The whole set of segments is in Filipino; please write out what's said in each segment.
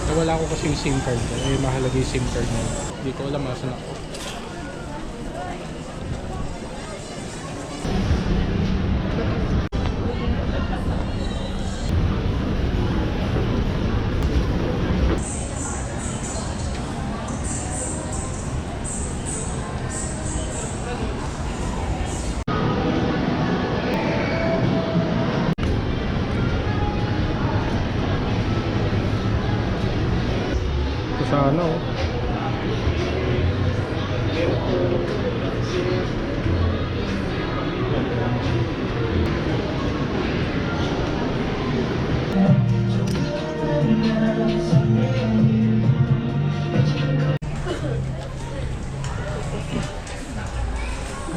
Nawala ko kasi yung SIM card ko. Eh, mahalaga yung SIM card na. Hindi ko alam asan ako. Ito sana oh.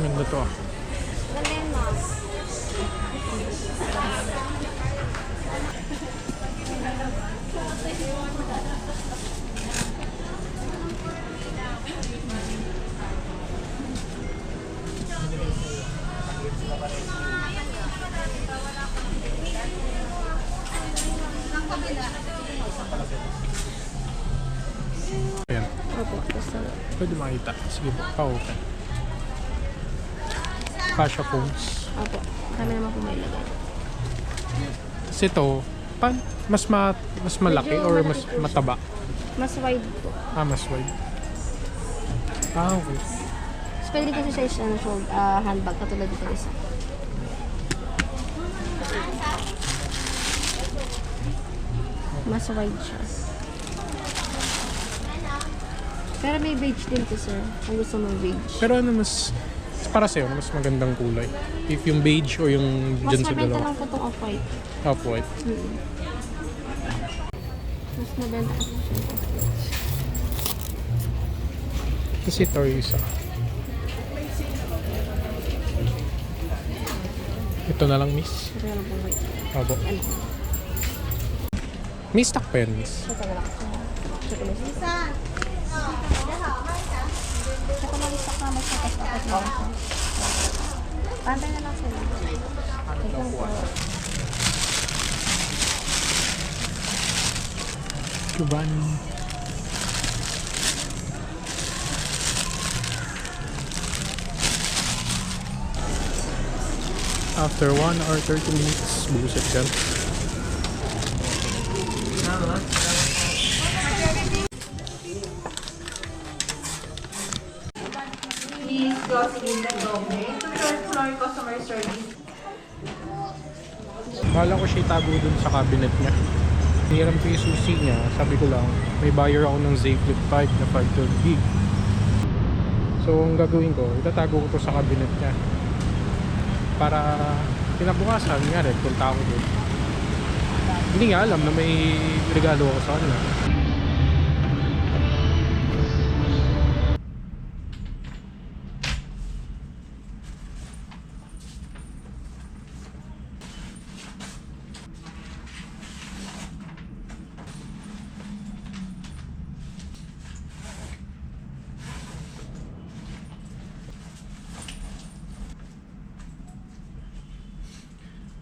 Ganda to ah. Ayan. Opo, basta. Pwede makita. Sige po. Okay. Kasha phones. Opo, kami naman po may lagay. Kasi ito, mas malaki Medyo or malaki mas po siya. mataba? Mas wide po. Ah, mas wide. Ah, okay. Mas pwede din kasi siya ano, handbag katulad dito isa. Mas wide siya. Pero may beige din to, sir. Kung gusto mo beige. Pero ano mas, para sa'yo, ano mas magandang kulay? If yung beige o yung Mas dyan sa mabenta dalawa? lang po itong off-white. Off-white. Mas mabenta po siya. Kasi ito yung isa. Ito na lang, miss. Ito lang po white. Opo. Ano? May stock pa yan, miss. Ito na lang. Chocolate. Chocolate stock na mas mataas na siya. Pantay na lang sila. Ito lang po. Giovanni. After 1 hour 30 minutes, buset yan. Please cross in the doorway to third floor customer service. Bahala ko siya itago dun sa cabinet niya. Hiniram ko yung susi niya. Sabi ko lang, may buyer ako ng Z-Flip 5 na 512 gig. So, ang gagawin ko, itatago ko to sa cabinet niya. Para kinabukasan, nga rin, punta ako dun. Hindi nga alam na may regalo ako sa kanya.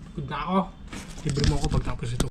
Pagod na ako. Libre mo ako pagtapos ito.